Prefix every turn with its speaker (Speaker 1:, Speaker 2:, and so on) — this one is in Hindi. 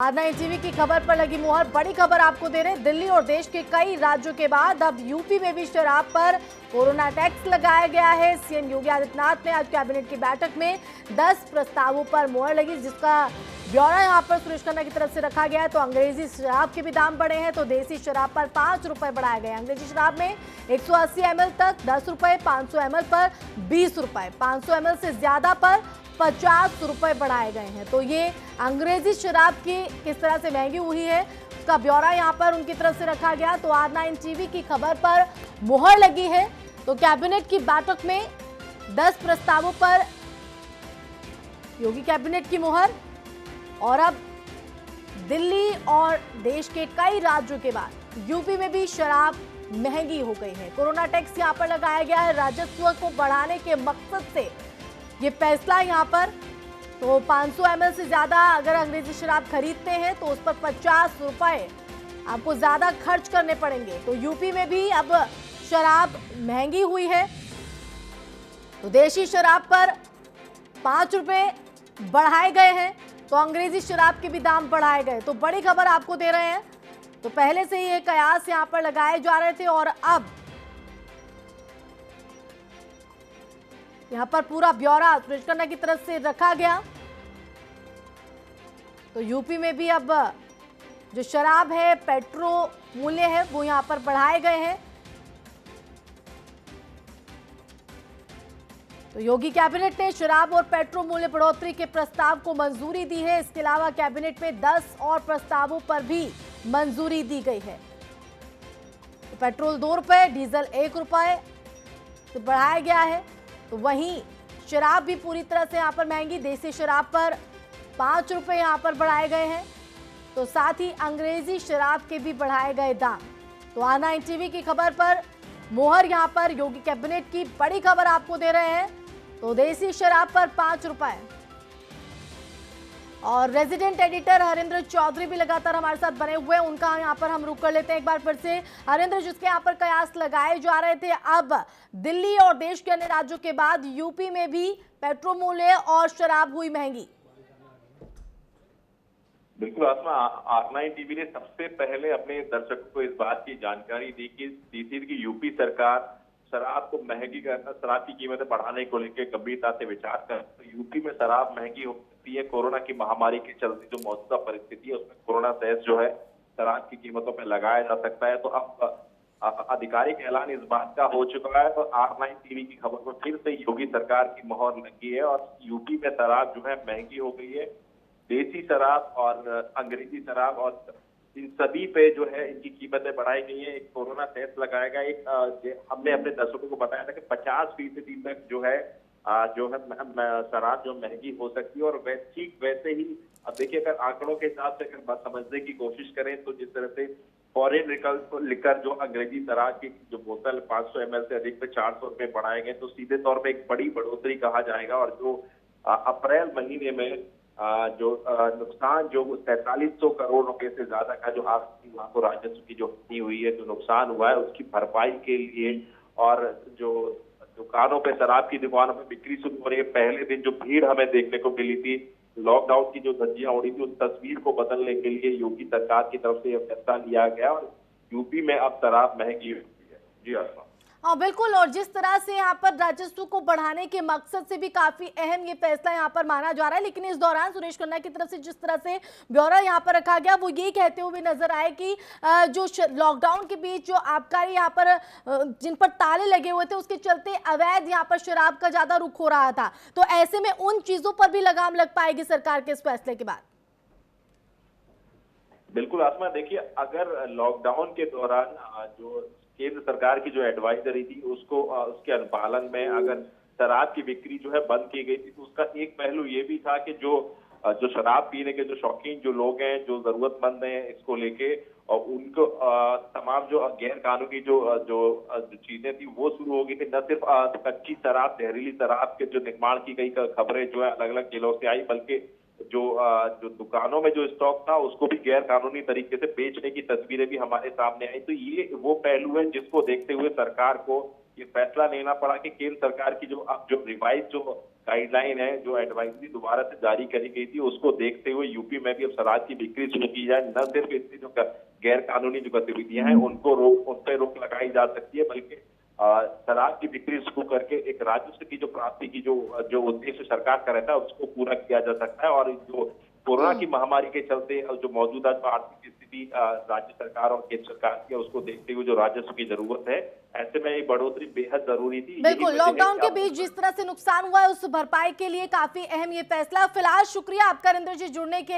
Speaker 1: R9 टीवी की खबर पर लगी मुहर। बड़ी खबर आपको दे रहे हैं। दिल्ली और देश के कई राज्यों के बाद अब यूपी में भी शराब पर कोरोना टैक्स लगाया गया है। सीएम योगी आदित्यनाथ ने आज कैबिनेट की बैठक में 10 प्रस्तावों पर मुहर लगी, जिसका ब्यौरा यहां पर सुरेश खन्ना की तरफ से रखा गया है। तो अंग्रेजी शराब के भी दाम बढ़े हैं, तो देसी शराब पर 5 रुपए बढ़ाए गए। अंग्रेजी शराब में 180 ml तक 10 रुपए, 500 ml पर 20 रुपए, 500 ml से ज्यादा पर 50 रुपए बढ़ाए गए हैं। तो ये अंग्रेजी शराब की किस तरह से महंगी हुई है, उसका ब्यौरा यहां पर उनकी तरफ से रखा गया। तो R9 टीवी की खबर पर मुहर लगी है। तो कैबिनेट की बैठक में 10 प्रस्तावों पर योगी कैबिनेट की मुहर। और अब दिल्ली और देश के कई राज्यों के बाद यूपी में भी शराब महंगी हो गई है। कोरोना टैक्स यहां पर लगाया गया है राजस्व को बढ़ाने के मकसद से ये फैसला यहां पर। तो 500 ml से ज्यादा अगर अंग्रेजी शराब खरीदते हैं तो उस पर 50 रुपए आपको ज्यादा खर्च करने पड़ेंगे। तो यूपी में भी अब शराब महंगी हुई है। तो देशी शराब पर 5 रुपए बढ़ाए गए हैं, तो अंग्रेजी शराब के भी दाम बढ़ाए गए। तो बड़ी खबर आपको दे रहे हैं। तो पहले से ही ये कयास यहां पर लगाए जा रहे थे और अब यहां पर पूरा ब्यौरा सुरेश खन्ना की तरफ से रखा गया। तो यूपी में भी अब जो शराब है, पेट्रोल मूल्य है, वो यहां पर बढ़ाए गए हैं। तो योगी कैबिनेट ने शराब और पेट्रोल मूल्य बढ़ोतरी के प्रस्ताव को मंजूरी दी है। इसके अलावा कैबिनेट में 10 और प्रस्तावों पर भी मंजूरी दी गई है। तो पेट्रोल 2 रुपए, डीजल 1 रुपए से बढ़ाया गया है। तो वहीं शराब भी पूरी तरह से यहां पर महंगी। देसी शराब पर 5 रुपए यहां पर बढ़ाए गए हैं। तो साथ ही अंग्रेजी शराब के भी बढ़ाए गए दाम। तो R9 टीवी की खबर पर मोहर यहां पर योगी कैबिनेट की बड़ी खबर आपको दे रहे हैं। तो देसी शराब पर 5 रुपए। और रेजिडेंट एडिटर हरिंद्र चौधरी भी लगातार हमारे साथ बने हुए हैं, उनका यहाँ पर हम रुक कर लेते हैं एक बार फिर से। हरिंद्र, जिसके यहाँ पर कयास लगाए जा रहे थे, अब दिल्ली और देश के अन्य राज्यों के बाद यूपी में भी पेट्रोल मूल्य और शराब हुई महंगी।
Speaker 2: बिल्कुल आसमा, R9 टीवी ने सबसे पहले अपने दर्शकों को इस बात की जानकारी दी कि यूपी सरकार शराब को महंगी करना, शराब की कीमतें बढ़ाने को लेकर गंभीरता से विचार कर। तो यूपी में शराब महंगी हो सकती है। कोरोना की महामारी के चलते जो मौजूदा परिस्थिति है, उसमें कोरोना सेस जो है शराब की कीमतों पर लगाया जा सकता है। तो अब आधिकारिक ऐलान इस बात का हो चुका है। तो R9 टीवी की खबर पर फिर से योगी सरकार की मोहर लगी है और यूपी में शराब जो है महंगी हो गई है। देसी शराब और अंग्रेजी शराब और इन सभी पे जो है इनकी कीमतें बढ़ाई गई है। एक कोरोना सेस लगाया गया। एक हमने अपने दर्शकों को बताया था कि 50% तक जो है शराब जो महंगी हो सकती है। और ठीक वैसे ही अब देखिए, अगर आंकड़ों के हिसाब से अगर बात समझने की कोशिश करें तो जिस तरह से फॉरेन लिकर जो अंग्रेजी शराब की जो बोतल 500 ml से अधिक पे 400 रुपए बढ़ाए गए, तो सीधे तौर पे एक बड़ी बढ़ोतरी कहा जाएगा। और जो अप्रैल महीने में जो नुकसान जो 4300 करोड़ रुपए से ज्यादा का जो आपको राजस्व की जो हानि हुई है, जो नुकसान हुआ है, उसकी भरपाई के लिए और जो दुकानों पे, शराब की दुकानों पे बिक्री शुरू हो रही है। पहले दिन जो भीड़ हमें देखने को मिली थी, लॉकडाउन की जो धज्जियां उड़ी थी, उस तस्वीर को बदलने के लिए योगी सरकार की तरफ से यह फैसला लिया गया और यूपी में अब शराब महंगी हुई है। जी आसमा।
Speaker 1: हाँ बिल्कुल। और जिस तरह से यहाँ पर राजस्व को बढ़ाने के मकसद से भी काफी अहम ये फैसला यहाँ पर माना जा रहा है। लेकिन इस दौरान सुरेश खन्ना की तरफ से जिस तरह से ब्यौरा यहाँ पर रखा गया, वो ये कहते हुए नजर आए कि जो लॉकडाउन के बीच जो आबकारी यहाँ पर जिन पर ताले लगे हुए थे, उसके चलते अवैध यहाँ पर शराब का ज्यादा रुख हो रहा था। तो ऐसे में उन चीजों पर भी लगाम लग पाएगी सरकार के इस फैसले के बाद।
Speaker 2: बिल्कुल आसमा, देखिए, अगर लॉकडाउन के दौरान जो केंद्र सरकार की जो एडवाइजरी थी उसके अनुपालन में अगर शराब की बिक्री जो है बंद की गई थी, तो उसका एक पहलू ये भी था कि जो शराब पीने के जो शौकीन जो लोग हैं, जो जरूरतमंद हैं इसको लेके, और उनको तमाम जो गैर कानूनी जो चीजें थी वो शुरू हो गई थी। न सिर्फ कच्ची शराब, जहरीली शराब के जो निर्माण की गई खबरें जो है अलग अलग जिलों से आई, बल्कि जो दुकानों में जो स्टॉक था उसको भी गैर कानूनी तरीके से बेचने की तस्वीरें भी हमारे सामने आई। तो ये वो पहलू है जिसको देखते हुए सरकार को ये फैसला लेना पड़ा कि केंद्र सरकार की जो अब जो रिवाइज जो गाइडलाइन है, जो एडवाइजरी दोबारा से जारी करी गई थी, उसको देखते हुए यूपी में भी अब शराब की बिक्री शुरू की जाए। न सिर्फ इसकी जो गैर कानूनी जो गतिविधियां हैं उन पर रोक लगाई जा सकती है, बल्कि शराब की बिक्री शुरू करके एक राजस्व की जो प्राप्ति की जो उद्देश्य सरकार का रहता है उसको पूरा किया जा सकता है। और जो कोरोना की महामारी के चलते जो मौजूदा जो आर्थिक स्थिति राज्य सरकार और केंद्र सरकार की है, उसको देखते हुए जो राजस्व की जरूरत है, ऐसे में ये बढ़ोतरी बेहद जरूरी थी।
Speaker 1: बिल्कुल, लॉकडाउन के बीच जिस तरह से नुकसान हुआ है उस भरपाई के लिए काफी अहम ये फैसला। फिलहाल शुक्रिया आपका रिंदर जी जुड़ने के